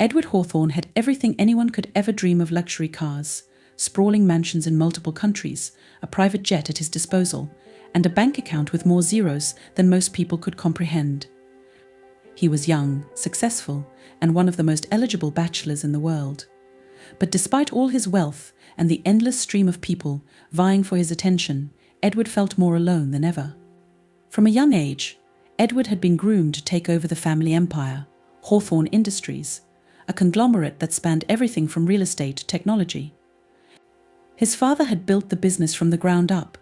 Edward Hawthorne had everything anyone could ever dream of: luxury cars, sprawling mansions in multiple countries, a private jet at his disposal, and a bank account with more zeros than most people could comprehend. He was young, successful, and one of the most eligible bachelors in the world. But despite all his wealth and the endless stream of people vying for his attention, Edward felt more alone than ever. From a young age, Edward had been groomed to take over the family empire, Hawthorne Industries, a conglomerate that spanned everything from real estate to technology. His father had built the business from the ground up,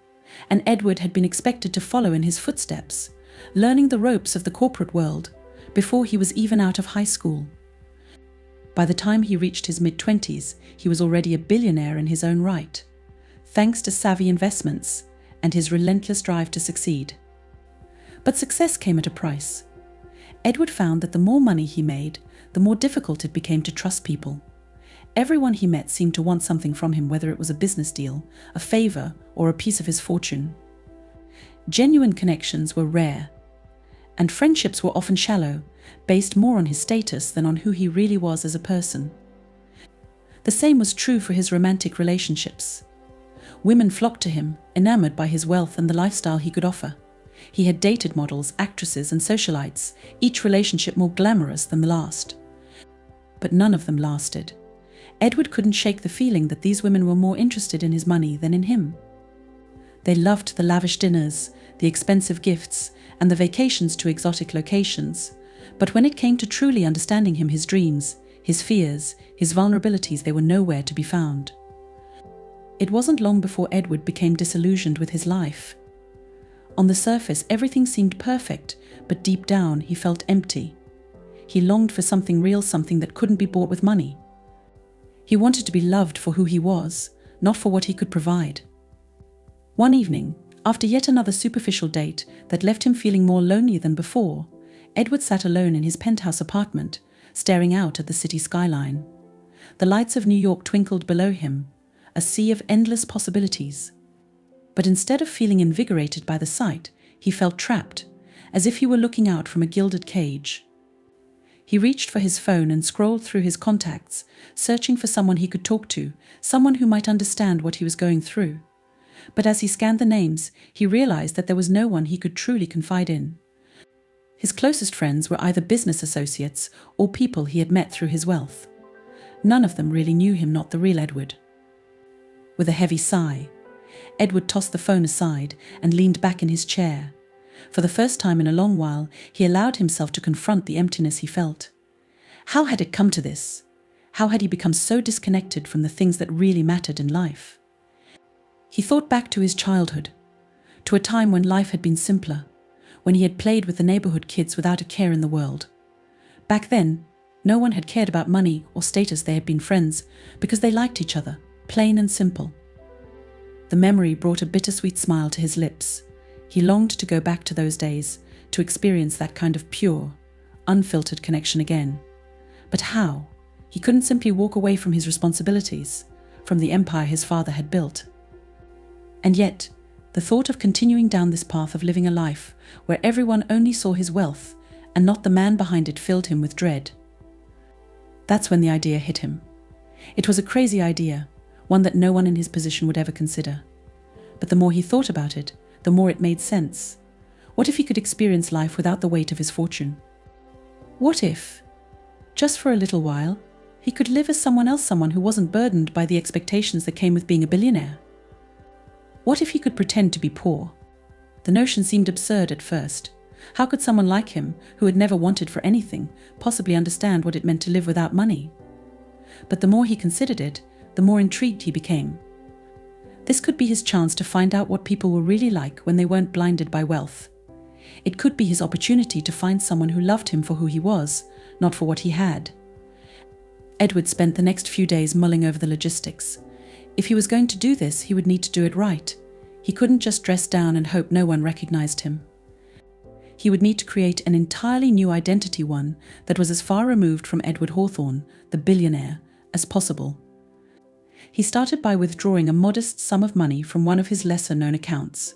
and Edward had been expected to follow in his footsteps, learning the ropes of the corporate world before he was even out of high school. By the time he reached his mid-20s, he was already a billionaire in his own right, thanks to savvy investments and his relentless drive to succeed. But success came at a price. Edward found that the more money he made, the more difficult it became to trust people. Everyone he met seemed to want something from him, whether it was a business deal, a favor, or a piece of his fortune. Genuine connections were rare, and friendships were often shallow, based more on his status than on who he really was as a person. The same was true for his romantic relationships. Women flocked to him, enamored by his wealth and the lifestyle he could offer. He had dated models, actresses, and socialites, each relationship more glamorous than the last. But none of them lasted. Edward couldn't shake the feeling that these women were more interested in his money than in him. They loved the lavish dinners, the expensive gifts, and the vacations to exotic locations. But when it came to truly understanding him, his dreams, his fears, his vulnerabilities, they were nowhere to be found. It wasn't long before Edward became disillusioned with his life. On the surface, everything seemed perfect, but deep down, he felt empty. He longed for something real, something that couldn't be bought with money. He wanted to be loved for who he was, not for what he could provide. One evening, after yet another superficial date that left him feeling more lonely than before, Edward sat alone in his penthouse apartment, staring out at the city skyline. The lights of New York twinkled below him, a sea of endless possibilities. But instead of feeling invigorated by the sight, he felt trapped, as if he were looking out from a gilded cage. He reached for his phone and scrolled through his contacts, searching for someone he could talk to, someone who might understand what he was going through. But as he scanned the names, he realized that there was no one he could truly confide in. His closest friends were either business associates or people he had met through his wealth. None of them really knew him, not the real Edward. With a heavy sigh, Edward tossed the phone aside and leaned back in his chair. For the first time in a long while, he allowed himself to confront the emptiness he felt. How had it come to this? How had he become so disconnected from the things that really mattered in life? He thought back to his childhood, to a time when life had been simpler, when he had played with the neighborhood kids without a care in the world. Back then, no one had cared about money or status. They had been friends because they liked each other, plain and simple. The memory brought a bittersweet smile to his lips. He longed to go back to those days, to experience that kind of pure, unfiltered connection again. But how? He couldn't simply walk away from his responsibilities, from the empire his father had built. And yet, the thought of continuing down this path of living a life where everyone only saw his wealth and not the man behind it filled him with dread. That's when the idea hit him. It was a crazy idea, one that no one in his position would ever consider. But the more he thought about it, the more it made sense. What if he could experience life without the weight of his fortune? What if, just for a little while, he could live as someone else, someone who wasn't burdened by the expectations that came with being a billionaire? What if he could pretend to be poor? The notion seemed absurd at first. How could someone like him, who had never wanted for anything, possibly understand what it meant to live without money? But the more he considered it, the more intrigued he became. This could be his chance to find out what people were really like when they weren't blinded by wealth. It could be his opportunity to find someone who loved him for who he was, not for what he had. Edward spent the next few days mulling over the logistics. If he was going to do this, he would need to do it right. He couldn't just dress down and hope no one recognized him. He would need to create an entirely new identity, one that was as far removed from Edward Hawthorne, the billionaire, as possible. He started by withdrawing a modest sum of money from one of his lesser-known accounts.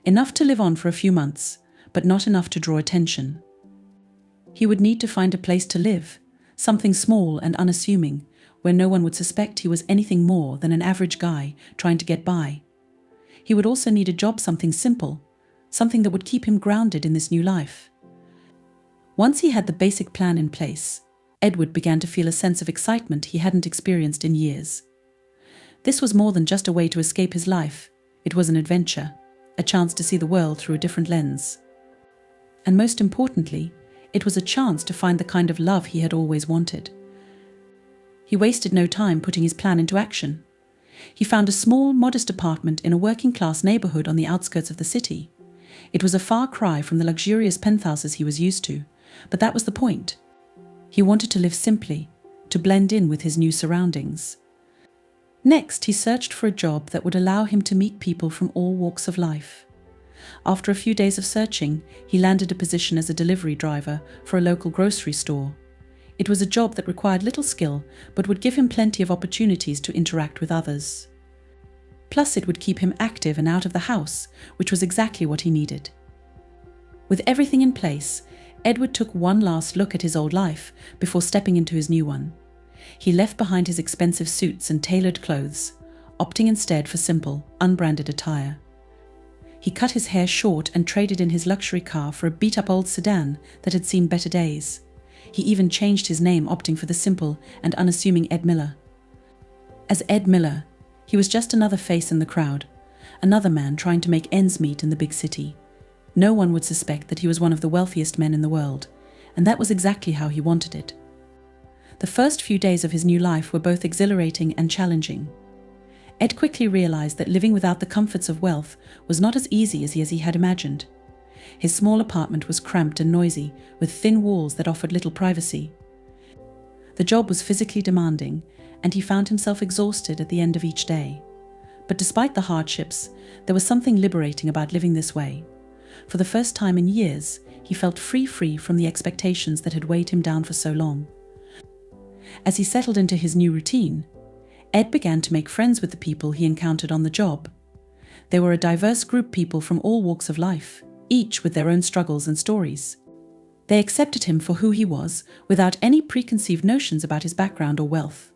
Enough to live on for a few months, but not enough to draw attention. He would need to find a place to live, Something small and unassuming, where no one would suspect he was anything more than an average guy trying to get by. He would also need a job, something simple, something that would keep him grounded in this new life. Once he had the basic plan in place, Edward began to feel a sense of excitement he hadn't experienced in years. This was more than just a way to escape his life. It was an adventure, a chance to see the world through a different lens. And most importantly, it was a chance to find the kind of love he had always wanted. He wasted no time putting his plan into action. He found a small, modest apartment in a working-class neighborhood on the outskirts of the city. It was a far cry from the luxurious penthouses he was used to, but that was the point. He wanted to live simply, to blend in with his new surroundings. Next, he searched for a job that would allow him to meet people from all walks of life. After a few days of searching, he landed a position as a delivery driver for a local grocery store. It was a job that required little skill, but would give him plenty of opportunities to interact with others. Plus, it would keep him active and out of the house, which was exactly what he needed. With everything in place, Edward took one last look at his old life before stepping into his new one. He left behind his expensive suits and tailored clothes, opting instead for simple, unbranded attire. He cut his hair short and traded in his luxury car for a beat-up old sedan that had seen better days. He even changed his name, opting for the simple and unassuming Ed Miller. As Ed Miller, he was just another face in the crowd, another man trying to make ends meet in the big city. No one would suspect that he was one of the wealthiest men in the world, and that was exactly how he wanted it. The first few days of his new life were both exhilarating and challenging. Ed quickly realized that living without the comforts of wealth was not as easy as he had imagined. His small apartment was cramped and noisy, with thin walls that offered little privacy. The job was physically demanding, and he found himself exhausted at the end of each day. But despite the hardships, there was something liberating about living this way. For the first time in years, he felt free from the expectations that had weighed him down for so long. As he settled into his new routine, Ed began to make friends with the people he encountered on the job. They were a diverse group of people from all walks of life, each with their own struggles and stories. They accepted him for who he was, without any preconceived notions about his background or wealth.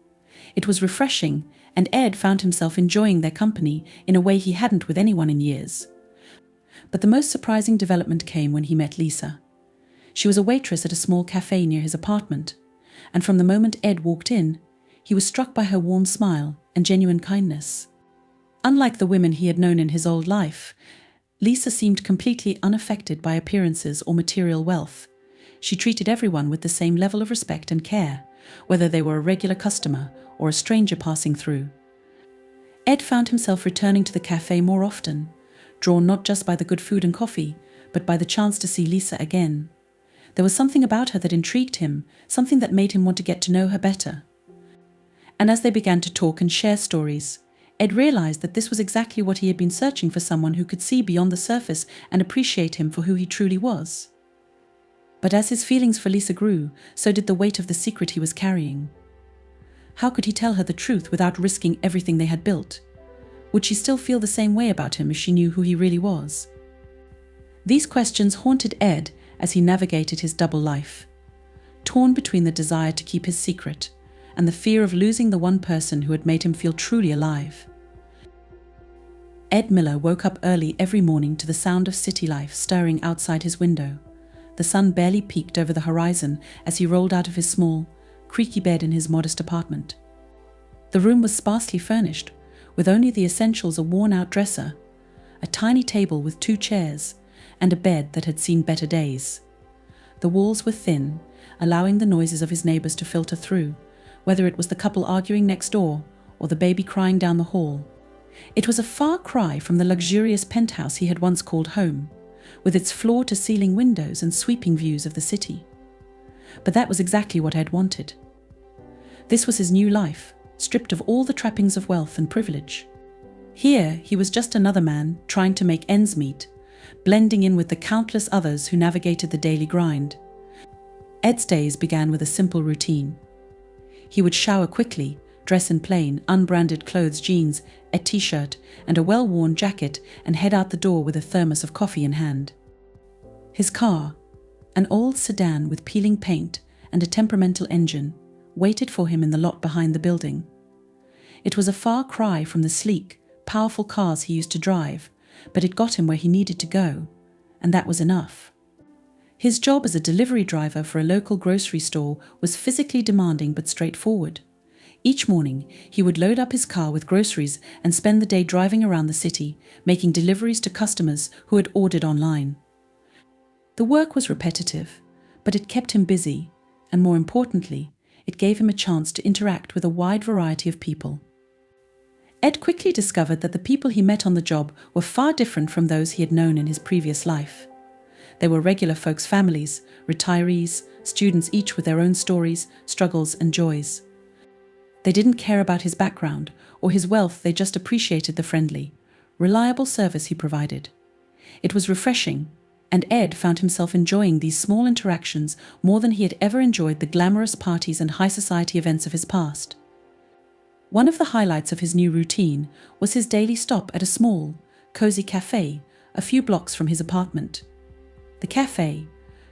It was refreshing, and Ed found himself enjoying their company in a way he hadn't with anyone in years. But the most surprising development came when he met Lisa. She was a waitress at a small cafe near his apartment, and from the moment Ed walked in, he was struck by her warm smile and genuine kindness. Unlike the women he had known in his old life, Lisa seemed completely unaffected by appearances or material wealth. She treated everyone with the same level of respect and care, whether they were a regular customer or a stranger passing through. Ed found himself returning to the cafe more often, drawn not just by the good food and coffee, but by the chance to see Lisa again. There was something about her that intrigued him, something that made him want to get to know her better. And as they began to talk and share stories, Ed realized that this was exactly what he had been searching for, someone who could see beyond the surface and appreciate him for who he truly was. But as his feelings for Lisa grew, so did the weight of the secret he was carrying. How could he tell her the truth without risking everything they had built? Would she still feel the same way about him if she knew who he really was? These questions haunted Ed as he navigated his double life, torn between the desire to keep his secret and the fear of losing the one person who had made him feel truly alive. Ed Miller woke up early every morning to the sound of city life stirring outside his window. The sun barely peeked over the horizon as he rolled out of his small, creaky bed in his modest apartment. The room was sparsely furnished, with only the essentials: a worn-out dresser, a tiny table with 2 chairs, and a bed that had seen better days. The walls were thin, allowing the noises of his neighbors to filter through, whether it was the couple arguing next door or the baby crying down the hall. It was a far cry from the luxurious penthouse he had once called home, with its floor-to-ceiling windows and sweeping views of the city. But that was exactly what Ed wanted. This was his new life, stripped of all the trappings of wealth and privilege. Here, he was just another man trying to make ends meet, blending in with the countless others who navigated the daily grind. Ed's days began with a simple routine. He would shower quickly, dress in plain, unbranded clothes, jeans, a t-shirt, and a well-worn jacket, and head out the door with a thermos of coffee in hand. His car, an old sedan with peeling paint and a temperamental engine waited for him in the lot behind the building. It was a far cry from the sleek, powerful cars he used to drive, but it got him where he needed to go, and that was enough. His job as a delivery driver for a local grocery store was physically demanding but straightforward. Each morning, he would load up his car with groceries and spend the day driving around the city, making deliveries to customers who had ordered online. The work was repetitive, but it kept him busy, and more importantly, it gave him a chance to interact with a wide variety of people. Ed quickly discovered that the people he met on the job were far different from those he had known in his previous life. They were regular folks' families, retirees, students, each with their own stories, struggles, and joys. They didn't care about his background or his wealth, they just appreciated the friendly, reliable service he provided. It was refreshing, and Ed found himself enjoying these small interactions more than he had ever enjoyed the glamorous parties and high society events of his past. One of the highlights of his new routine was his daily stop at a small, cozy cafe a few blocks from his apartment. The cafe,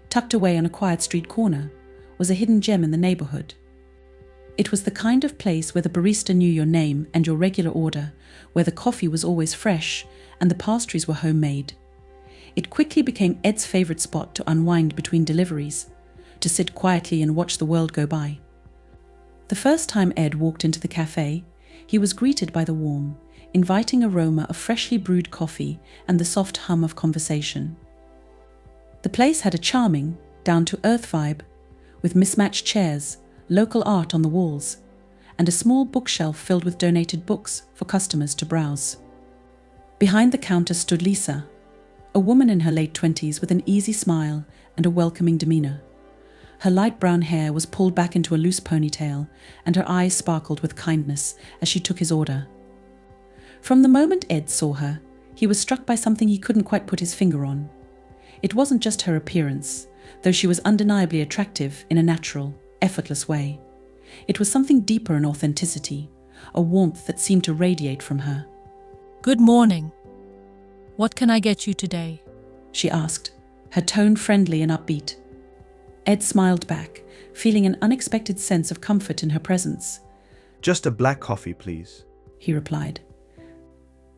tucked away on a quiet street corner, was a hidden gem in the neighborhood. It was the kind of place where the barista knew your name and your regular order, where the coffee was always fresh and the pastries were homemade. It quickly became Ed's favorite spot to unwind between deliveries, to sit quietly and watch the world go by. The first time Ed walked into the cafe, he was greeted by the warm, inviting aroma of freshly brewed coffee and the soft hum of conversation. The place had a charming, down-to-earth vibe, with mismatched chairs, local art on the walls, and a small bookshelf filled with donated books for customers to browse. Behind the counter stood Lisa, a woman in her late 20s with an easy smile and a welcoming demeanor. Her light brown hair was pulled back into a loose ponytail, and her eyes sparkled with kindness as she took his order. From the moment Ed saw her, he was struck by something he couldn't quite put his finger on. It wasn't just her appearance, though she was undeniably attractive in a natural, effortless way. It was something deeper in authenticity, a warmth that seemed to radiate from her. "Good morning. What can I get you today?" she asked, her tone friendly and upbeat. Ed smiled back, feeling an unexpected sense of comfort in her presence. "Just a black coffee, please," he replied.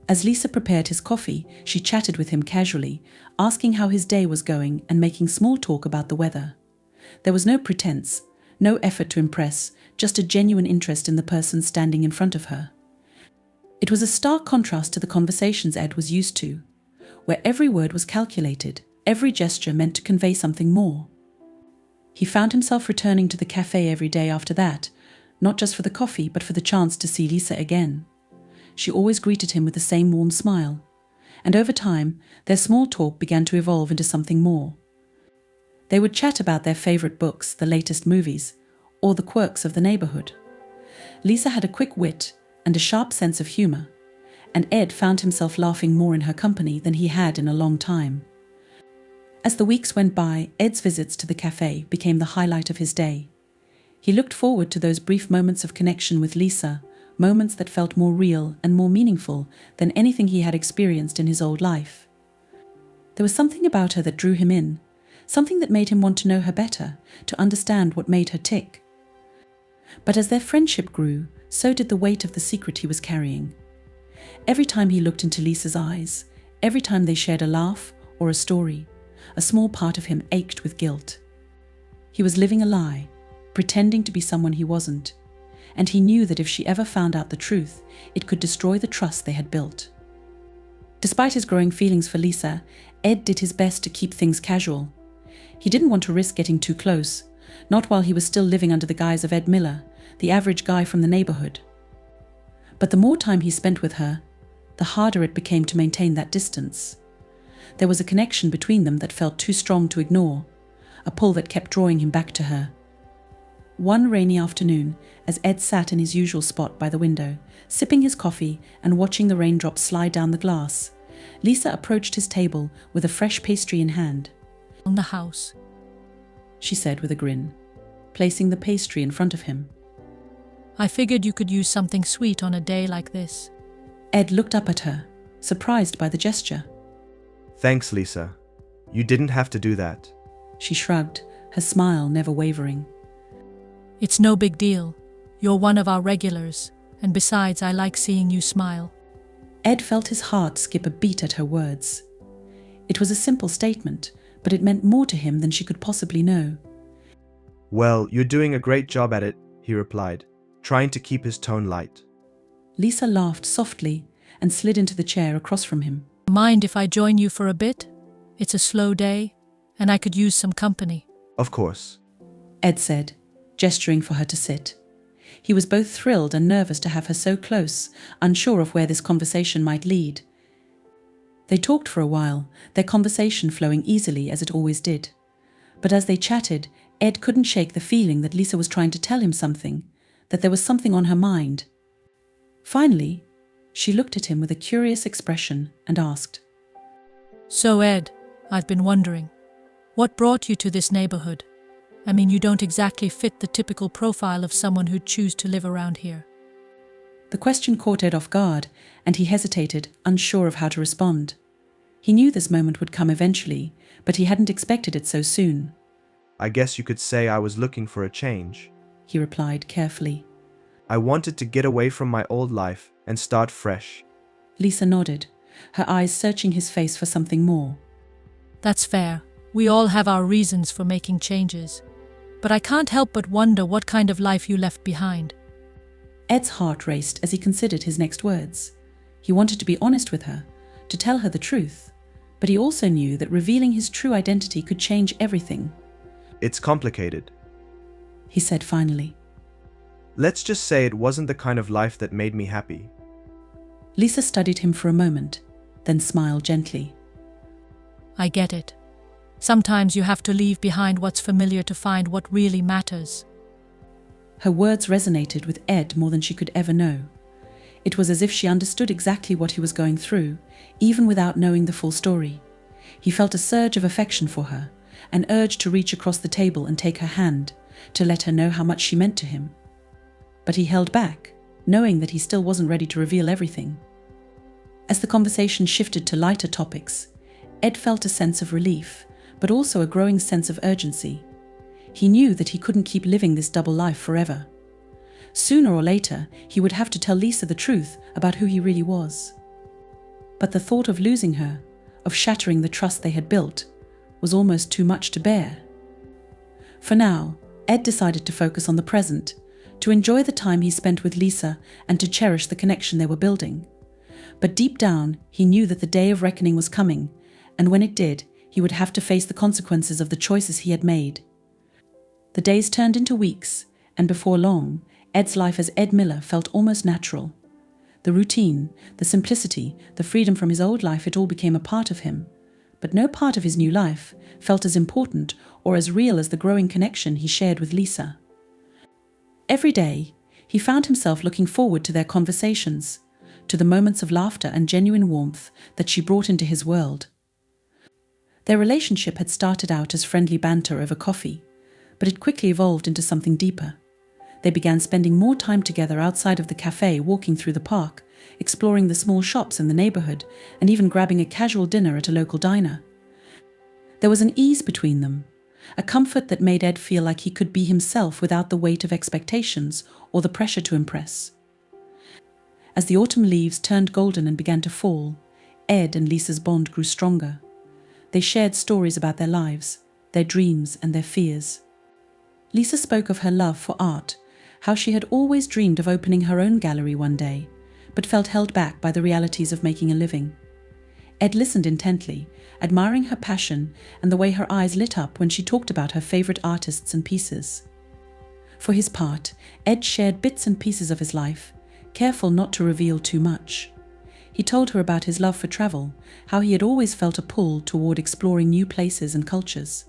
As Lisa prepared his coffee, she chatted with him casually, asking how his day was going and making small talk about the weather. There was no pretense, no effort to impress, just a genuine interest in the person standing in front of her. It was a stark contrast to the conversations Ed was used to, where every word was calculated, every gesture meant to convey something more. He found himself returning to the cafe every day after that, not just for the coffee, but for the chance to see Lisa again. She always greeted him with the same warm smile, and over time, their small talk began to evolve into something more. They would chat about their favorite books, the latest movies, or the quirks of the neighborhood. Lisa had a quick wit and a sharp sense of humor, and Ed found himself laughing more in her company than he had in a long time. As the weeks went by, Ed's visits to the cafe became the highlight of his day. He looked forward to those brief moments of connection with Lisa, moments that felt more real and more meaningful than anything he had experienced in his old life. There was something about her that drew him in, something that made him want to know her better, to understand what made her tick. But as their friendship grew, so did the weight of the secret he was carrying. Every time he looked into Lisa's eyes, every time they shared a laugh or a story, a small part of him ached with guilt. He was living a lie, pretending to be someone he wasn't, and he knew that if she ever found out the truth, it could destroy the trust they had built. Despite his growing feelings for Lisa, Ed did his best to keep things casual. He didn't want to risk getting too close, not while he was still living under the guise of Ed Miller, the average guy from the neighborhood. But the more time he spent with her, the harder it became to maintain that distance. There was a connection between them that felt too strong to ignore, a pull that kept drawing him back to her. One rainy afternoon, as Ed sat in his usual spot by the window, sipping his coffee and watching the raindrops slide down the glass, Lisa approached his table with a fresh pastry in hand. "On the house," she said with a grin, placing the pastry in front of him. "I figured you could use something sweet on a day like this." Ed looked up at her, surprised by the gesture. "Thanks, Lisa. You didn't have to do that." She shrugged, her smile never wavering. It's no big deal. You're one of our regulars, and besides, I like seeing you smile. Ed felt his heart skip a beat at her words. It was a simple statement, but it meant more to him than she could possibly know. Well, you're doing a great job at it, he replied, trying to keep his tone light. Lisa laughed softly and slid into the chair across from him. Mind if I join you for a bit? It's a slow day, and I could use some company. Of course. Ed said, gesturing for her to sit. He was both thrilled and nervous to have her so close, unsure of where this conversation might lead. They talked for a while, their conversation flowing easily as it always did. But as they chatted, Ed couldn't shake the feeling that Lisa was trying to tell him something, that there was something on her mind. Finally, she looked at him with a curious expression and asked, So Ed, I've been wondering, what brought you to this neighborhood? I mean, you don't exactly fit the typical profile of someone who'd choose to live around here. The question caught Ed off guard, and he hesitated, unsure of how to respond. He knew this moment would come eventually, but he hadn't expected it so soon. I guess you could say I was looking for a change, he replied carefully. I wanted to get away from my old life and start fresh. Lisa nodded, her eyes searching his face for something more. That's fair. We all have our reasons for making changes. But I can't help but wonder what kind of life you left behind. Ed's heart raced as he considered his next words. He wanted to be honest with her, to tell her the truth, but he also knew that revealing his true identity could change everything. It's complicated, he said finally. Let's just say it wasn't the kind of life that made me happy. Lisa studied him for a moment, then smiled gently. I get it. Sometimes you have to leave behind what's familiar to find what really matters. Her words resonated with Ed more than she could ever know. It was as if she understood exactly what he was going through, even without knowing the full story. He felt a surge of affection for her, an urge to reach across the table and take her hand, to let her know how much she meant to him. But he held back, knowing that he still wasn't ready to reveal everything. As the conversation shifted to lighter topics, Ed felt a sense of relief, but also a growing sense of urgency. He knew that he couldn't keep living this double life forever. Sooner or later, he would have to tell Lisa the truth about who he really was. But the thought of losing her, of shattering the trust they had built, was almost too much to bear. For now, Ed decided to focus on the present, to enjoy the time he spent with Lisa and to cherish the connection they were building. But deep down, he knew that the day of reckoning was coming, and when it did, he would have to face the consequences of the choices he had made. The days turned into weeks, and before long, Ed's life as Ed Miller felt almost natural. The routine, the simplicity, the freedom from his old life, it all became a part of him. But no part of his new life felt as important or as real as the growing connection he shared with Lisa. Every day, he found himself looking forward to their conversations, to the moments of laughter and genuine warmth that she brought into his world. Their relationship had started out as friendly banter over coffee, but it quickly evolved into something deeper. They began spending more time together outside of the cafe, walking through the park, exploring the small shops in the neighborhood, and even grabbing a casual dinner at a local diner. There was an ease between them, a comfort that made Ed feel like he could be himself without the weight of expectations or the pressure to impress. As the autumn leaves turned golden and began to fall, Ed and Lisa's bond grew stronger. They shared stories about their lives, their dreams and their fears. Lisa spoke of her love for art, how she had always dreamed of opening her own gallery one day, but felt held back by the realities of making a living. Ed listened intently, admiring her passion and the way her eyes lit up when she talked about her favorite artists and pieces. For his part, Ed shared bits and pieces of his life, careful not to reveal too much. He told her about his love for travel, how he had always felt a pull toward exploring new places and cultures.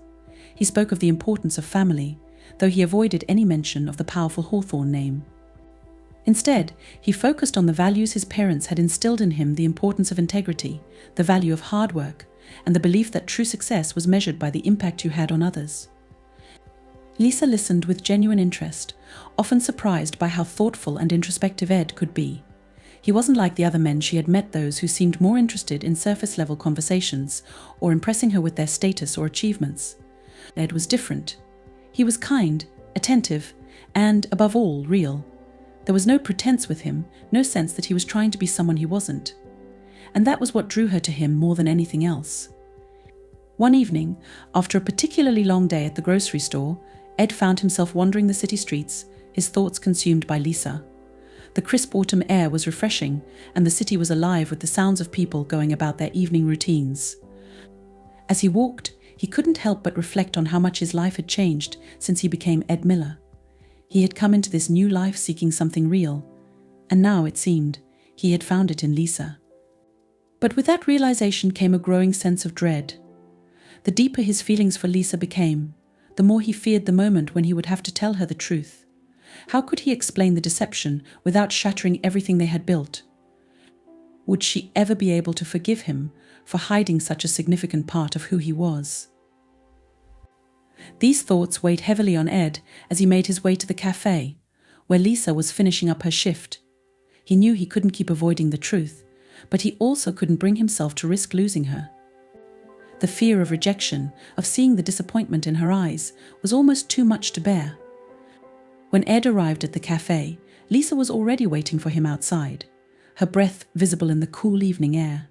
He spoke of the importance of family, though he avoided any mention of the powerful Hawthorne name. Instead, he focused on the values his parents had instilled in him, the importance of integrity, the value of hard work, and the belief that true success was measured by the impact you had on others. Lisa listened with genuine interest, often surprised by how thoughtful and introspective Ed could be. He wasn't like the other men she had met, those who seemed more interested in surface-level conversations or impressing her with their status or achievements. Ed was different. He was kind, attentive, and, above all, real. There was no pretense with him, no sense that he was trying to be someone he wasn't. And that was what drew her to him more than anything else. One evening, after a particularly long day at the grocery store, Ed found himself wandering the city streets, his thoughts consumed by Lisa. The crisp autumn air was refreshing, and the city was alive with the sounds of people going about their evening routines. As he walked, he couldn't help but reflect on how much his life had changed since he became Ed Miller. He had come into this new life seeking something real, and now, it seemed, he had found it in Lisa. But with that realization came a growing sense of dread. The deeper his feelings for Lisa became, the more he feared the moment when he would have to tell her the truth. How could he explain the deception without shattering everything they had built? Would she ever be able to forgive him for hiding such a significant part of who he was? These thoughts weighed heavily on Ed as he made his way to the cafe, where Lisa was finishing up her shift. He knew he couldn't keep avoiding the truth, but he also couldn't bring himself to risk losing her. The fear of rejection, of seeing the disappointment in her eyes, was almost too much to bear. When Ed arrived at the cafe, Lisa was already waiting for him outside, her breath visible in the cool evening air.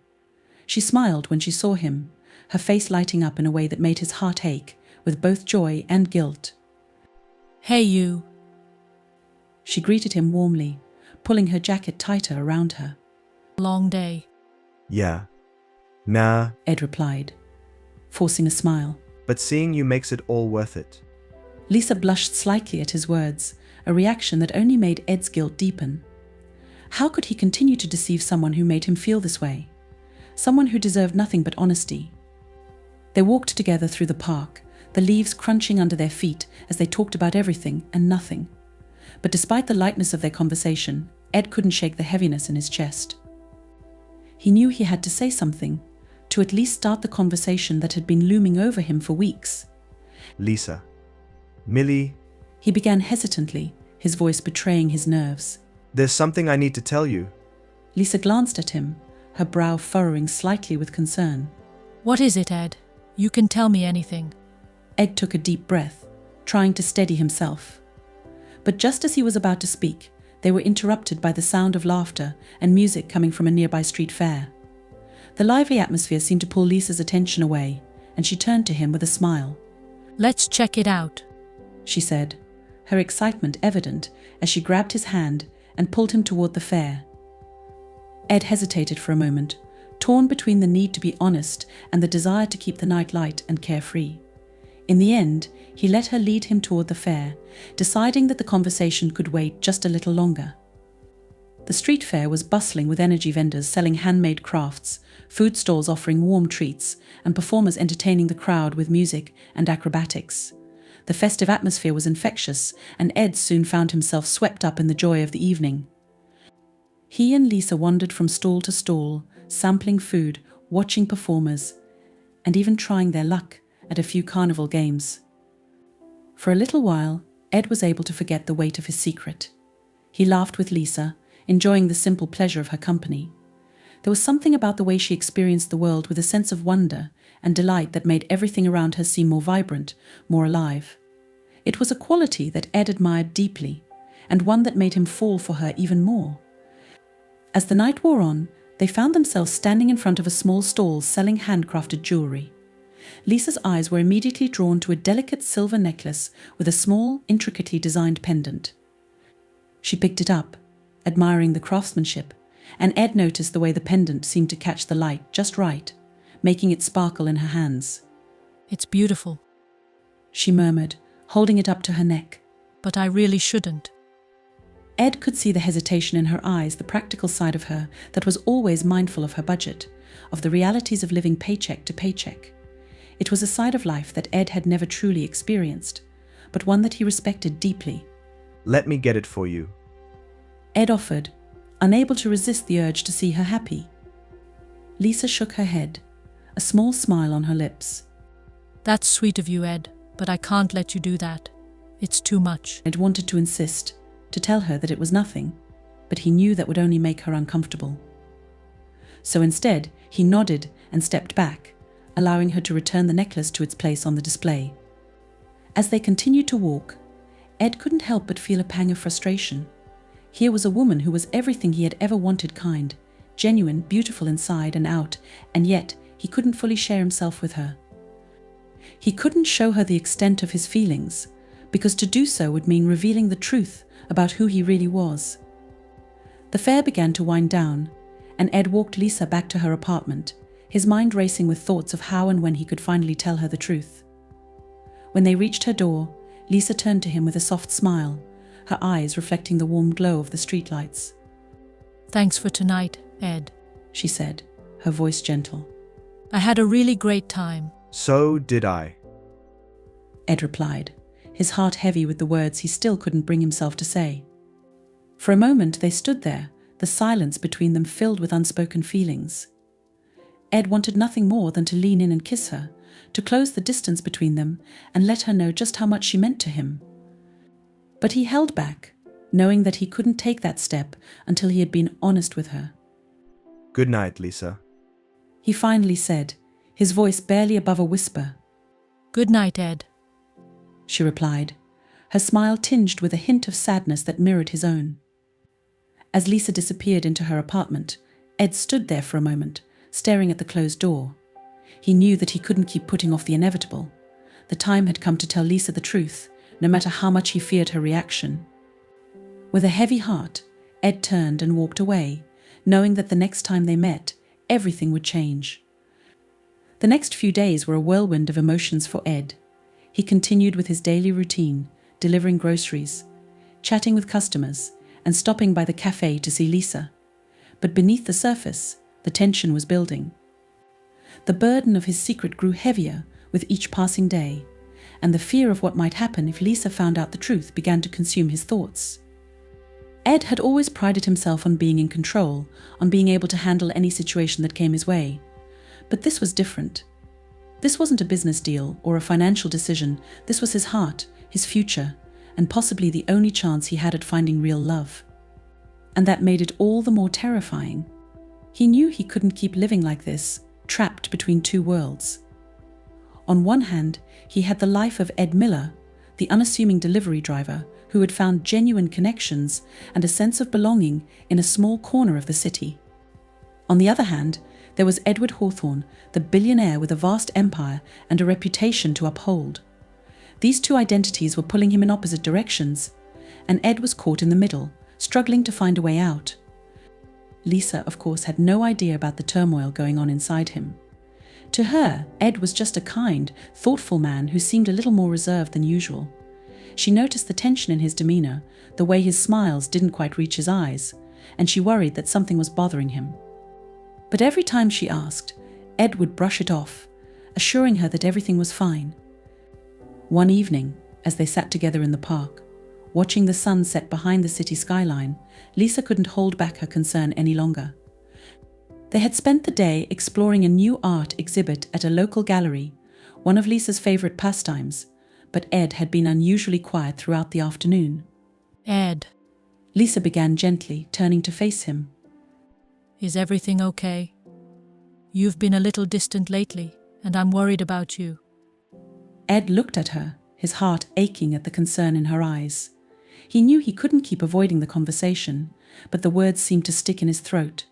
She smiled when she saw him, her face lighting up in a way that made his heart ache, with both joy and guilt. Hey, you. She greeted him warmly, pulling her jacket tighter around her. Long day. Yeah. Nah, Ed replied, forcing a smile. but seeing you makes it all worth it. Lisa blushed slightly at his words, a reaction that only made Ed's guilt deepen. How could he continue to deceive someone who made him feel this way? Someone who deserved nothing but honesty. They walked together through the park, the leaves crunching under their feet as they talked about everything and nothing. But despite the lightness of their conversation, Ed couldn't shake the heaviness in his chest. He knew he had to say something, to at least start the conversation that had been looming over him for weeks. Lisa. Millie, He began hesitantly, his voice betraying his nerves. there's something I need to tell you. Lisa glanced at him, her brow furrowing slightly with concern. What is it, Ed? You can tell me anything. Ed took a deep breath, trying to steady himself. But just as he was about to speak, they were interrupted by the sound of laughter and music coming from a nearby street fair. The lively atmosphere seemed to pull Lisa's attention away, and she turned to him with a smile. Let's check it out, She said, her excitement evident as she grabbed his hand and pulled him toward the fair. Ed hesitated for a moment, torn between the need to be honest and the desire to keep the night light and carefree. In the end, he let her lead him toward the fair, deciding that the conversation could wait just a little longer. The street fair was bustling with energy vendors selling handmade crafts, food stalls offering warm treats, and performers entertaining the crowd with music and acrobatics. The festive atmosphere was infectious, and Ed soon found himself swept up in the joy of the evening. He and Lisa wandered from stall to stall, sampling food, watching performers, and even trying their luck at a few carnival games. For a little while, Ed was able to forget the weight of his secret. He laughed with Lisa, enjoying the simple pleasure of her company. There was something about the way she experienced the world with a sense of wonder and delight that made everything around her seem more vibrant, more alive. It was a quality that Ed admired deeply, and one that made him fall for her even more. As the night wore on, they found themselves standing in front of a small stall selling handcrafted jewelry. Lisa's eyes were immediately drawn to a delicate silver necklace with a small, intricately designed pendant. She picked it up, admiring the craftsmanship, and Ed noticed the way the pendant seemed to catch the light just right, making it sparkle in her hands. It's beautiful, She murmured, holding it up to her neck. but I really shouldn't. Ed could see the hesitation in her eyes, the practical side of her that was always mindful of her budget, of the realities of living paycheck to paycheck. It was a side of life that Ed had never truly experienced, but one that he respected deeply. Let me get it for you. Ed offered, unable to resist the urge to see her happy. Lisa shook her head, a small smile on her lips. That's sweet of you, Ed, but I can't let you do that. It's too much. Ed wanted to insist, to tell her that it was nothing, but he knew that would only make her uncomfortable. So instead, he nodded and stepped back, allowing her to return the necklace to its place on the display. As they continued to walk, Ed couldn't help but feel a pang of frustration. Here was a woman who was everything he had ever wanted: kind, genuine, beautiful inside and out, and yet he couldn't fully share himself with her. He couldn't show her the extent of his feelings, because to do so would mean revealing the truth about who he really was. The fair began to wind down, and Ed walked Lisa back to her apartment, his mind racing with thoughts of how and when he could finally tell her the truth. When they reached her door, Lisa turned to him with a soft smile, her eyes reflecting the warm glow of the streetlights. "Thanks for tonight, Ed," she said, her voice gentle. "I had a really great time." So did I. Ed replied, his heart heavy with the words he still couldn't bring himself to say. For a moment they stood there, the silence between them filled with unspoken feelings. Ed wanted nothing more than to lean in and kiss her, to close the distance between them and let her know just how much she meant to him. But he held back, knowing that he couldn't take that step until he had been honest with her. Good night, Lisa. He finally said, his voice barely above a whisper. "Good night, Ed," she replied, her smile tinged with a hint of sadness that mirrored his own. As Lisa disappeared into her apartment, Ed stood there for a moment, staring at the closed door. He knew that he couldn't keep putting off the inevitable. The time had come to tell Lisa the truth, no matter how much he feared her reaction. With a heavy heart, Ed turned and walked away, knowing that the next time they met, everything would change. The next few days were a whirlwind of emotions for Ed. He continued with his daily routine, delivering groceries, chatting with customers, and stopping by the cafe to see Lisa. But beneath the surface, the tension was building. The burden of his secret grew heavier with each passing day, and the fear of what might happen if Lisa found out the truth began to consume his thoughts. Ed had always prided himself on being in control, on being able to handle any situation that came his way. But this was different. This wasn't a business deal or a financial decision. This was his heart, his future, and possibly the only chance he had at finding real love. And that made it all the more terrifying. He knew he couldn't keep living like this, trapped between two worlds. On one hand, he had the life of Ed Miller, the unassuming delivery driver who had found genuine connections and a sense of belonging in a small corner of the city. On the other hand, there was Edward Hawthorne, the billionaire with a vast empire and a reputation to uphold. These two identities were pulling him in opposite directions, and Ed was caught in the middle, struggling to find a way out. Lisa, of course, had no idea about the turmoil going on inside him. To her, Ed was just a kind, thoughtful man who seemed a little more reserved than usual. She noticed the tension in his demeanor, the way his smiles didn't quite reach his eyes, and she worried that something was bothering him. But every time she asked, Ed would brush it off, assuring her that everything was fine. One evening, as they sat together in the park, watching the sun set behind the city skyline, Lisa couldn't hold back her concern any longer. They had spent the day exploring a new art exhibit at a local gallery, one of Lisa's favorite pastimes, but Ed had been unusually quiet throughout the afternoon. "Ed," Lisa began gently, turning to face him. "is everything okay? You've been a little distant lately, and I'm worried about you." Ed looked at her, his heart aching at the concern in her eyes. He knew he couldn't keep avoiding the conversation, but the words seemed to stick in his throat.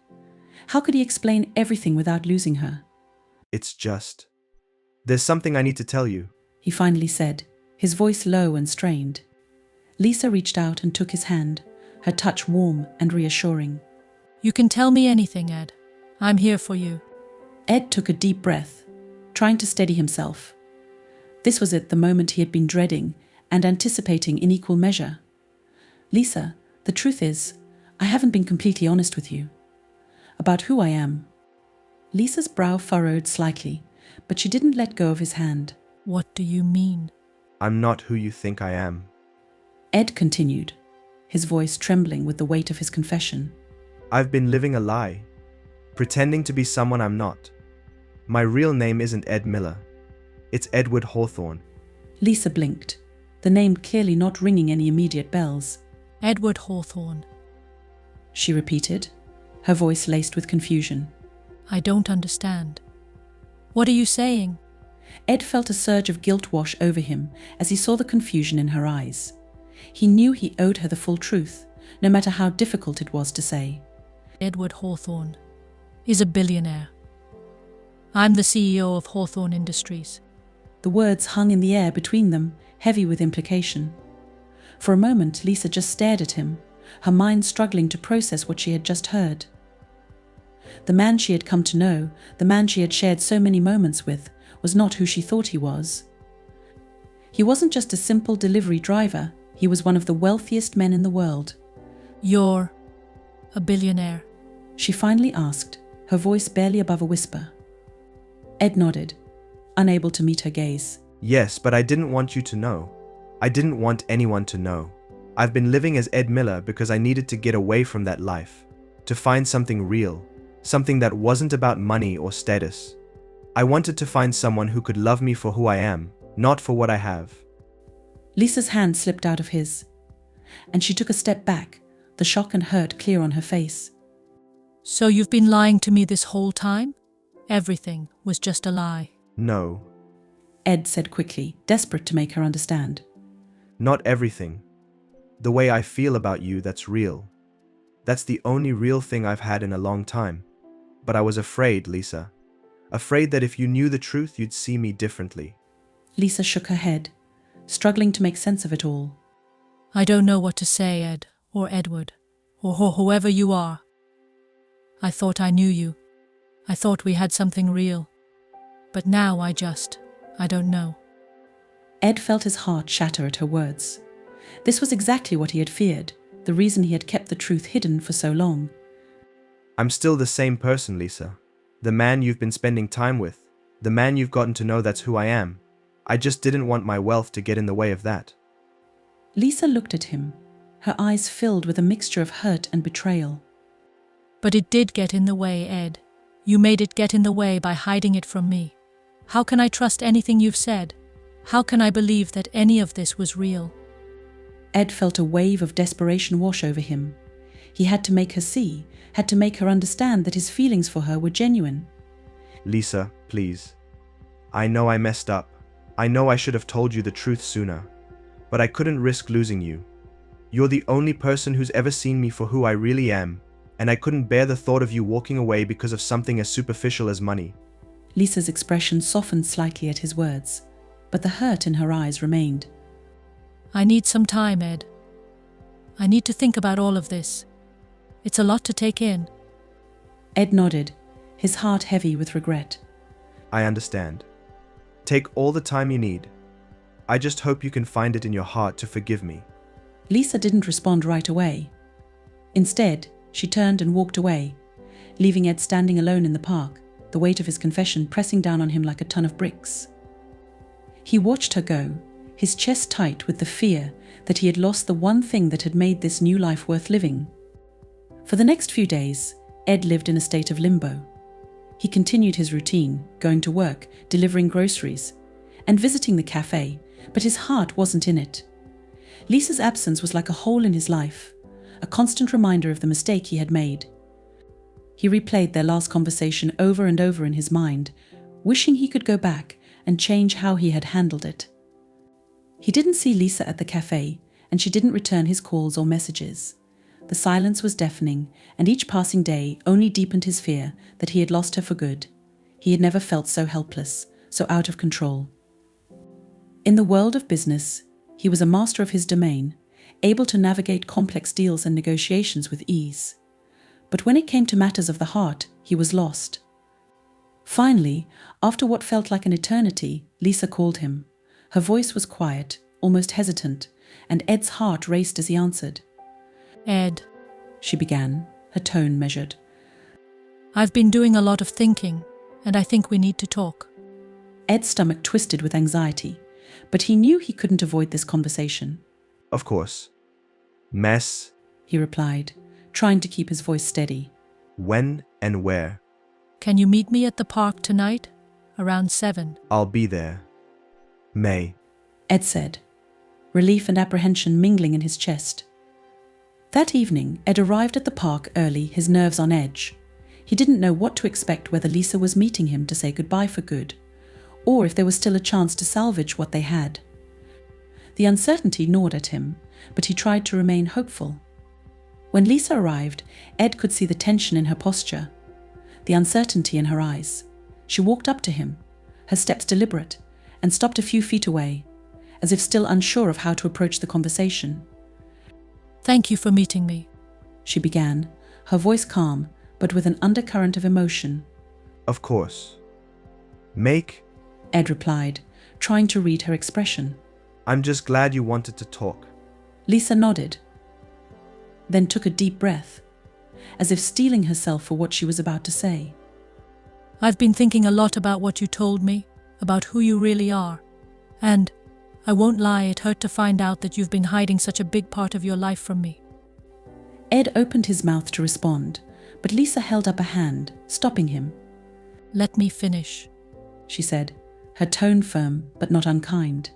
How could he explain everything without losing her? It's just... There's something I need to tell you. He finally said, his voice low and strained. Lisa reached out and took his hand, her touch warm and reassuring. "You can tell me anything, Ed. I'm here for you." Ed took a deep breath, trying to steady himself. This was it, the moment he had been dreading and anticipating in equal measure. "Lisa, the truth is, I haven't been completely honest with you. About who I am." Lisa's brow furrowed slightly, but she didn't let go of his hand. "What do you mean?" I'm not who you think I am. Ed continued, his voice trembling with the weight of his confession. I've been living a lie, pretending to be someone I'm not. My real name isn't Ed Miller. It's Edward Hawthorne. Lisa blinked, the name clearly not ringing any immediate bells. "Edward Hawthorne," she repeated, her voice laced with confusion. "I don't understand. What are you saying?" Ed felt a surge of guilt wash over him as he saw the confusion in her eyes. He knew he owed her the full truth, no matter how difficult it was to say. Edward Hawthorne is a billionaire. I'm the CEO of Hawthorne Industries. The words hung in the air between them, heavy with implication. For a moment, Lisa just stared at him, her mind struggling to process what she had just heard. The man she had come to know, the man she had shared so many moments with, was not who she thought he was. He wasn't just a simple delivery driver, he was one of the wealthiest men in the world. You're a billionaire? She finally asked, her voice barely above a whisper. Ed nodded, unable to meet her gaze. Yes, but I didn't want you to know. I didn't want anyone to know. I've been living as Ed Miller because I needed to get away from that life, to find something real, something that wasn't about money or status. I wanted to find someone who could love me for who I am, not for what I have. Lisa's hand slipped out of his, and she took a step back, the shock and hurt clear on her face. So you've been lying to me this whole time? Everything was just a lie. No. Ed said quickly, desperate to make her understand. Not everything. The way I feel about you, that's real. That's the only real thing I've had in a long time. But I was afraid, Lisa. Afraid that if you knew the truth, you'd see me differently. Lisa shook her head, struggling to make sense of it all. I don't know what to say, Ed, or Edward, or whoever you are. I thought I knew you. I thought we had something real. But now I don't know. Ed felt his heart shatter at her words. This was exactly what he had feared, the reason he had kept the truth hidden for so long. I'm still the same person, Lisa. The man you've been spending time with. The man you've gotten to know, that's who I am. I just didn't want my wealth to get in the way of that. Lisa looked at him, her eyes filled with a mixture of hurt and betrayal. But it did get in the way, Ed. You made it get in the way by hiding it from me. How can I trust anything you've said? How can I believe that any of this was real? Ed felt a wave of desperation wash over him. He had to make her see, had to make her understand that his feelings for her were genuine. Lisa, please. I know I messed up. I know I should have told you the truth sooner. But I couldn't risk losing you. You're the only person who's ever seen me for who I really am, and I couldn't bear the thought of you walking away because of something as superficial as money. Lisa's expression softened slightly at his words, but the hurt in her eyes remained. I need some time, Ed. I need to think about all of this. It's a lot to take in. Ed nodded, his heart heavy with regret. I understand. Take all the time you need. I just hope you can find it in your heart to forgive me. Lisa didn't respond right away. Instead, she turned and walked away, leaving Ed standing alone in the park, the weight of his confession pressing down on him like a ton of bricks. He watched her go, his chest tight with the fear that he had lost the one thing that had made this new life worth living. For the next few days, Ed lived in a state of limbo. He continued his routine, going to work, delivering groceries, and visiting the cafe, but his heart wasn't in it. Lisa's absence was like a hole in his life, a constant reminder of the mistake he had made. He replayed their last conversation over and over in his mind, wishing he could go back and change how he had handled it. He didn't see Lisa at the cafe, and she didn't return his calls or messages. The silence was deafening, and each passing day only deepened his fear that he had lost her for good. He had never felt so helpless, so out of control. In the world of business, he was a master of his domain, able to navigate complex deals and negotiations with ease. But when it came to matters of the heart, he was lost. Finally, after what felt like an eternity, Lisa called him. Her voice was quiet, almost hesitant, and Ed's heart raced as he answered. Ed, she began, her tone measured. I've been doing a lot of thinking, and I think we need to talk. Ed's stomach twisted with anxiety, but he knew he couldn't avoid this conversation. Of course. Mess, he replied, trying to keep his voice steady. When and where? Can you meet me at the park tonight? Around 7. I'll be there. May. Ed said, relief and apprehension mingling in his chest. That evening, Ed arrived at the park early, his nerves on edge. He didn't know what to expect, whether Lisa was meeting him to say goodbye for good, or if there was still a chance to salvage what they had. The uncertainty gnawed at him, but he tried to remain hopeful. When Lisa arrived, Ed could see the tension in her posture, the uncertainty in her eyes. She walked up to him, her steps deliberate, and stopped a few feet away, as if still unsure of how to approach the conversation. "Thank you for meeting me," she began, her voice calm, but with an undercurrent of emotion. Of course. Ed replied, trying to read her expression. I'm just glad you wanted to talk. Lisa nodded, then took a deep breath, as if steeling herself for what she was about to say. "I've been thinking a lot about what you told me, about who you really are. And, I won't lie, it hurt to find out that you've been hiding such a big part of your life from me." Ed opened his mouth to respond, but Lisa held up a hand, stopping him. "Let me finish," she said, her tone firm but not unkind.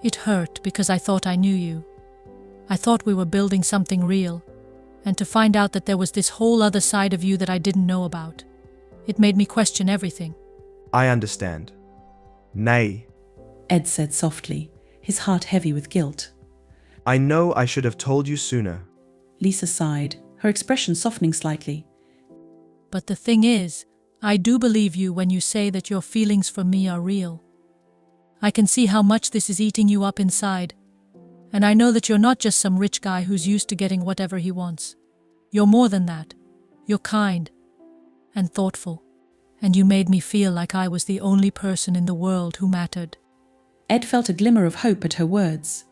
"It hurt because I thought I knew you. I thought we were building something real, and to find out that there was this whole other side of you that I didn't know about. It made me question everything." I understand. Nay. Ed said softly, his heart heavy with guilt. I know I should have told you sooner. Lisa sighed, her expression softening slightly. "But the thing is, I do believe you when you say that your feelings for me are real. I can see how much this is eating you up inside, and I know that you're not just some rich guy who's used to getting whatever he wants. You're more than that. You're kind and thoughtful, and you made me feel like I was the only person in the world who mattered." Ed felt a glimmer of hope at her words,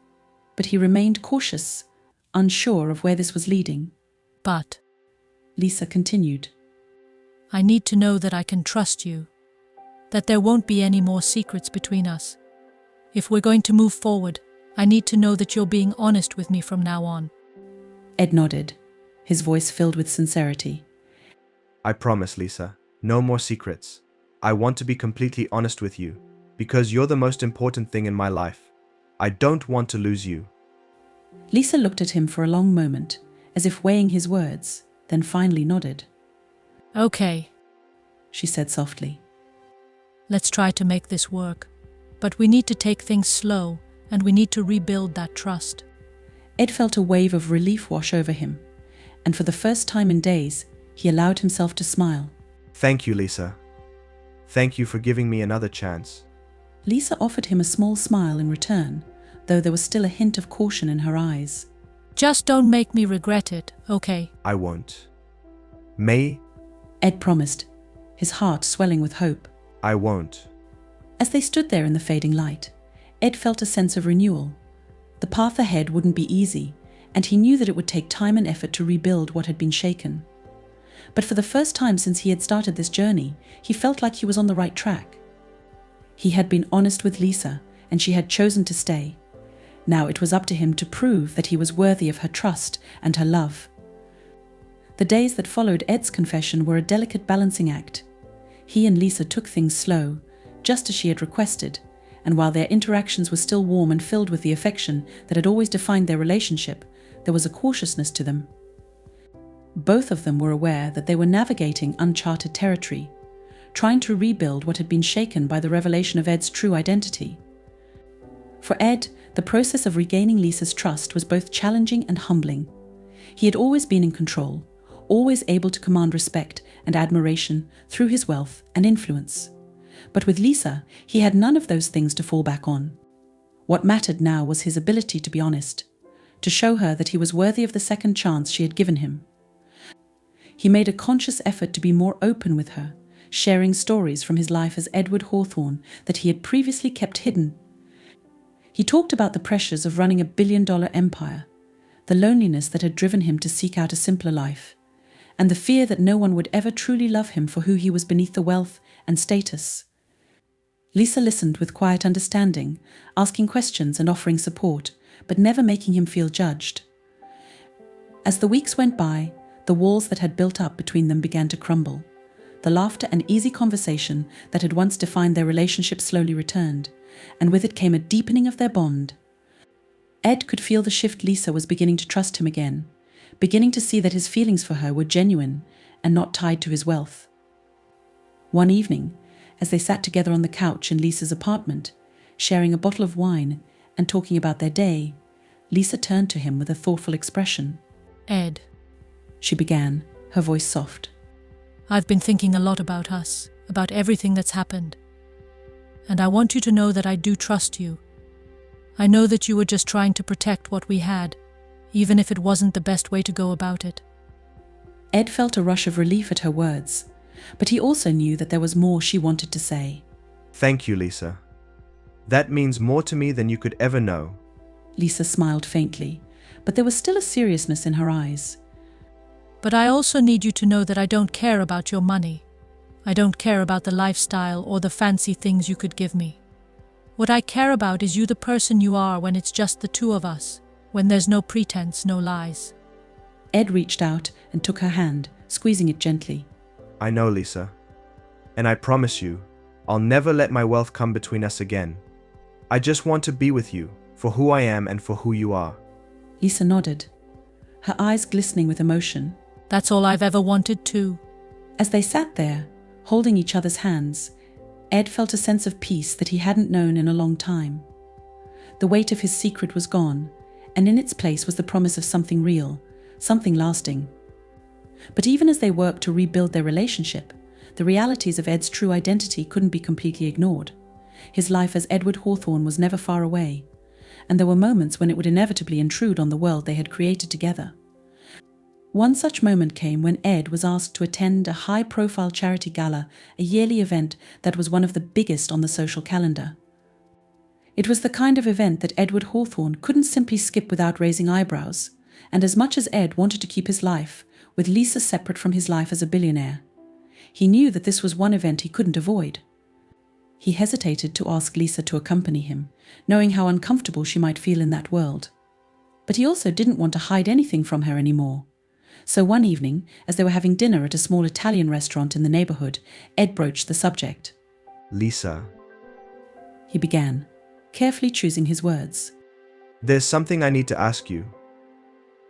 but he remained cautious, unsure of where this was leading. "But," Lisa continued, "I need to know that I can trust you, that there won't be any more secrets between us. If we're going to move forward, I need to know that you're being honest with me from now on." Ed nodded, his voice filled with sincerity. I promise, Lisa, no more secrets. I want to be completely honest with you, because you're the most important thing in my life. I don't want to lose you. Lisa looked at him for a long moment, as if weighing his words, then finally nodded. "Okay," she said softly. "Let's try to make this work. But we need to take things slow, and we need to rebuild that trust." Ed felt a wave of relief wash over him, and for the first time in days, he allowed himself to smile. Thank you, Lisa. Thank you for giving me another chance. Lisa offered him a small smile in return, though there was still a hint of caution in her eyes. "Just don't make me regret it, okay?" I won't. May? Ed promised, his heart swelling with hope. I won't. As they stood there in the fading light, Ed felt a sense of renewal. The path ahead wouldn't be easy, and he knew that it would take time and effort to rebuild what had been shaken. But for the first time since he had started this journey, he felt like he was on the right track. He had been honest with Lisa, and she had chosen to stay. Now it was up to him to prove that he was worthy of her trust and her love. The days that followed Ed's confession were a delicate balancing act. He and Lisa took things slow, just as she had requested, and while their interactions were still warm and filled with the affection that had always defined their relationship, there was a cautiousness to them. Both of them were aware that they were navigating uncharted territory, trying to rebuild what had been shaken by the revelation of Ed's true identity. For Ed, the process of regaining Lisa's trust was both challenging and humbling. He had always been in control, always able to command respect and admiration through his wealth and influence. But with Lisa, he had none of those things to fall back on. What mattered now was his ability to be honest, to show her that he was worthy of the second chance she had given him. He made a conscious effort to be more open with her, sharing stories from his life as Edward Hawthorne that he had previously kept hidden. He talked about the pressures of running a billion-dollar empire, the loneliness that had driven him to seek out a simpler life, and the fear that no one would ever truly love him for who he was beneath the wealth and status. Lisa listened with quiet understanding, asking questions and offering support, but never making him feel judged. As the weeks went by, the walls that had built up between them began to crumble. The laughter and easy conversation that had once defined their relationship slowly returned, and with it came a deepening of their bond. Ed could feel the shift. Lisa was beginning to trust him again, beginning to see that his feelings for her were genuine and not tied to his wealth. One evening, as they sat together on the couch in Lisa's apartment, sharing a bottle of wine and talking about their day, Lisa turned to him with a thoughtful expression. Ed, She began, her voice soft. I've been thinking a lot about us, about everything that's happened. And I want you to know that I do trust you. I know that you were just trying to protect what we had, even if it wasn't the best way to go about it. Ed felt a rush of relief at her words, but he also knew that there was more she wanted to say. Thank you, Lisa. That means more to me than you could ever know. Lisa smiled faintly, but there was still a seriousness in her eyes. But I also need you to know that I don't care about your money. I don't care about the lifestyle or the fancy things you could give me. What I care about is you, the person you are when it's just the two of us, when there's no pretense, no lies. Ed reached out and took her hand, squeezing it gently. I know, Lisa. And I promise you, I'll never let my wealth come between us again. I just want to be with you, for who I am and for who you are. Lisa nodded, her eyes glistening with emotion. That's all I've ever wanted too. As they sat there, holding each other's hands, Ed felt a sense of peace that he hadn't known in a long time. The weight of his secret was gone, and in its place was the promise of something real, something lasting. But even as they worked to rebuild their relationship, the realities of Ed's true identity couldn't be completely ignored. His life as Edward Hawthorne was never far away, and there were moments when it would inevitably intrude on the world they had created together. One such moment came when Ed was asked to attend a high-profile charity gala, a yearly event that was one of the biggest on the social calendar. It was the kind of event that Edward Hawthorne couldn't simply skip without raising eyebrows, and as much as Ed wanted to keep his life, with Lisa separate from his life as a billionaire, he knew that this was one event he couldn't avoid. He hesitated to ask Lisa to accompany him, knowing how uncomfortable she might feel in that world. But he also didn't want to hide anything from her anymore. So one evening, as they were having dinner at a small Italian restaurant in the neighborhood, Ed broached the subject. Lisa, He began, carefully choosing his words. there's something I need to ask you.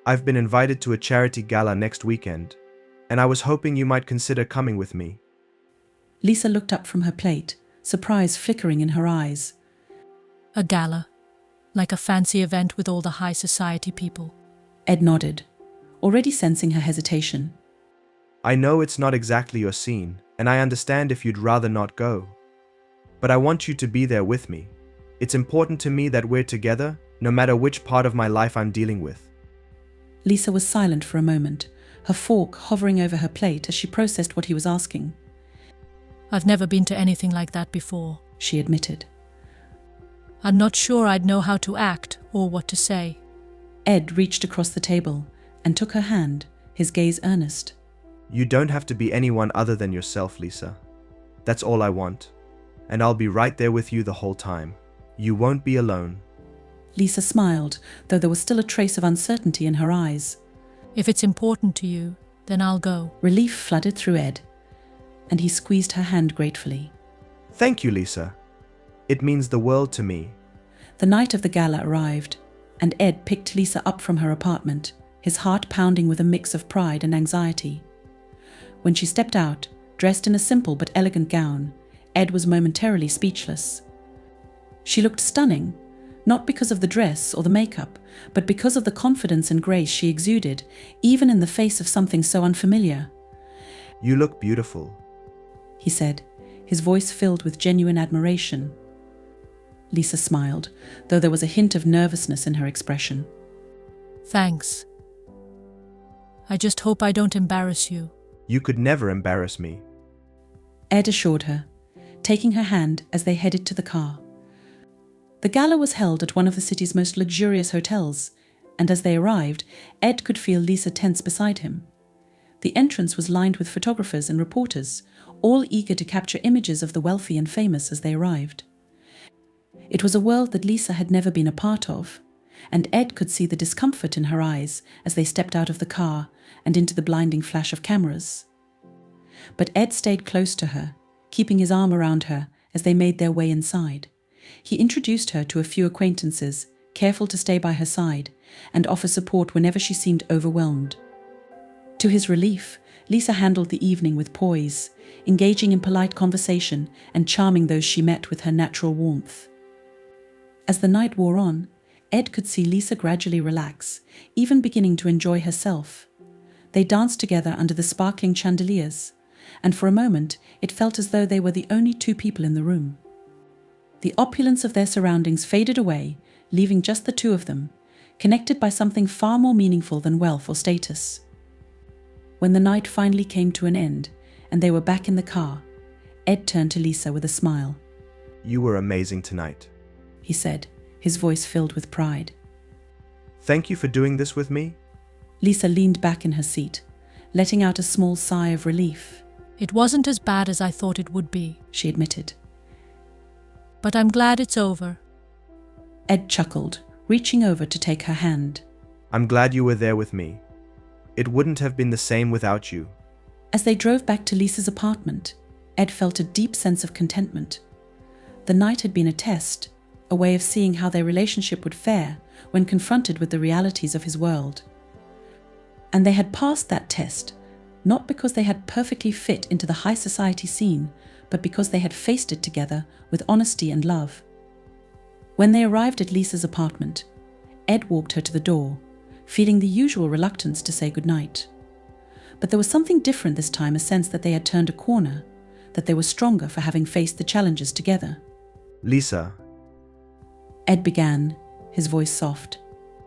I've been invited to a charity gala next weekend, and I was hoping you might consider coming with me. Lisa looked up from her plate, surprise flickering in her eyes. A gala, like a fancy event with all the high society people. Ed nodded, already sensing her hesitation. I know it's not exactly your scene, and I understand if you'd rather not go. But I want you to be there with me. It's important to me that we're together, no matter which part of my life I'm dealing with. Lisa was silent for a moment, her fork hovering over her plate as she processed what he was asking. I've never been to anything like that before, She admitted. I'm not sure I'd know how to act or what to say. Ed reached across the table and took her hand, his gaze earnest. You don't have to be anyone other than yourself, Lisa. That's all I want. And I'll be right there with you the whole time. You won't be alone. Lisa smiled, though there was still a trace of uncertainty in her eyes. If it's important to you, then I'll go. Relief flooded through Ed, and he squeezed her hand gratefully. Thank you, Lisa. It means the world to me. The night of the gala arrived, and Ed picked Lisa up from her apartment, his heart pounding with a mix of pride and anxiety. When she stepped out, dressed in a simple but elegant gown, Ed was momentarily speechless. She looked stunning, not because of the dress or the makeup, but because of the confidence and grace she exuded, even in the face of something so unfamiliar. You look beautiful, He said, his voice filled with genuine admiration. Lisa smiled, though there was a hint of nervousness in her expression. Thanks. I just hope I don't embarrass you. You could never embarrass me. Ed assured her, taking her hand as they headed to the car. The gala was held at one of the city's most luxurious hotels, and as they arrived, Ed could feel Lisa tense beside him. The entrance was lined with photographers and reporters, all eager to capture images of the wealthy and famous as they arrived. It was a world that Lisa had never been a part of, and Ed could see the discomfort in her eyes as they stepped out of the car and into the blinding flash of cameras. But Ed stayed close to her, keeping his arm around her as they made their way inside. He introduced her to a few acquaintances, careful to stay by her side and offer support whenever she seemed overwhelmed. To his relief, Lisa handled the evening with poise, engaging in polite conversation and charming those she met with her natural warmth. As the night wore on, Ed could see Lisa gradually relax, even beginning to enjoy herself. They danced together under the sparkling chandeliers, and for a moment it felt as though they were the only two people in the room. The opulence of their surroundings faded away, leaving just the two of them, connected by something far more meaningful than wealth or status. When the night finally came to an end, and they were back in the car, Ed turned to Lisa with a smile. "You were amazing tonight," he said, his voice filled with pride. "Thank you for doing this with me." Lisa leaned back in her seat, letting out a small sigh of relief. It wasn't as bad as I thought it would be, She admitted. but I'm glad it's over. Ed chuckled, reaching over to take her hand. "I'm glad you were there with me. It wouldn't have been the same without you." As they drove back to Lisa's apartment, Ed felt a deep sense of contentment. The night had been a test, a way of seeing how their relationship would fare when confronted with the realities of his world. And they had passed that test, not because they had perfectly fit into the high society scene, but because they had faced it together with honesty and love. When they arrived at Lisa's apartment, Ed walked her to the door, feeling the usual reluctance to say goodnight. But there was something different this time, a sense that they had turned a corner, that they were stronger for having faced the challenges together. "Lisa, Ed began, his voice soft.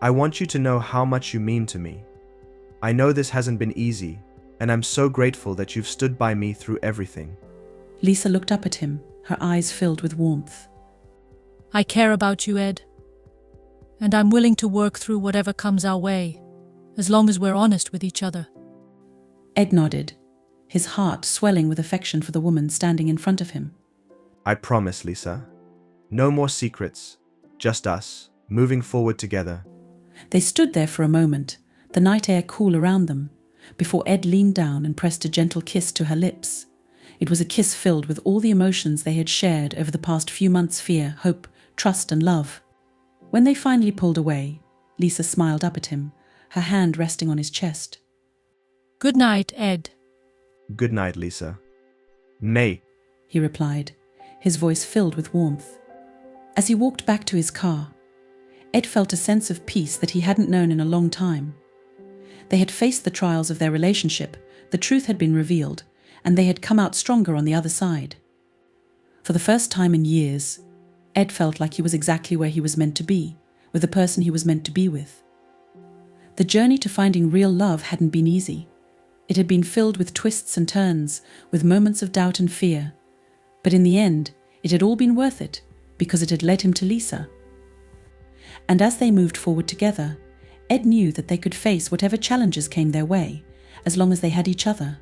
I want you to know how much you mean to me. I know this hasn't been easy, and I'm so grateful that you've stood by me through everything." Lisa looked up at him, her eyes filled with warmth. I care about you, Ed. And I'm willing to work through whatever comes our way, as long as we're honest with each other. Ed nodded, his heart swelling with affection for the woman standing in front of him. "I promise, Lisa. No more secrets, just us, moving forward together." They stood there for a moment, the night air cool around them, before Ed leaned down and pressed a gentle kiss to her lips. It was a kiss filled with all the emotions they had shared over the past few months: fear, hope, trust, and love. When they finally pulled away, Lisa smiled up at him, her hand resting on his chest. Good night, Ed. "Good night, Lisa." "Nay," he replied, his voice filled with warmth. As he walked back to his car, Ed felt a sense of peace that he hadn't known in a long time. They had faced the trials of their relationship, the truth had been revealed, and they had come out stronger on the other side. For the first time in years, Ed felt like he was exactly where he was meant to be, with the person he was meant to be with. The journey to finding real love hadn't been easy. It had been filled with twists and turns, with moments of doubt and fear. But in the end, it had all been worth it, because it had led him to Lisa. And as they moved forward together, Ed knew that they could face whatever challenges came their way, as long as they had each other.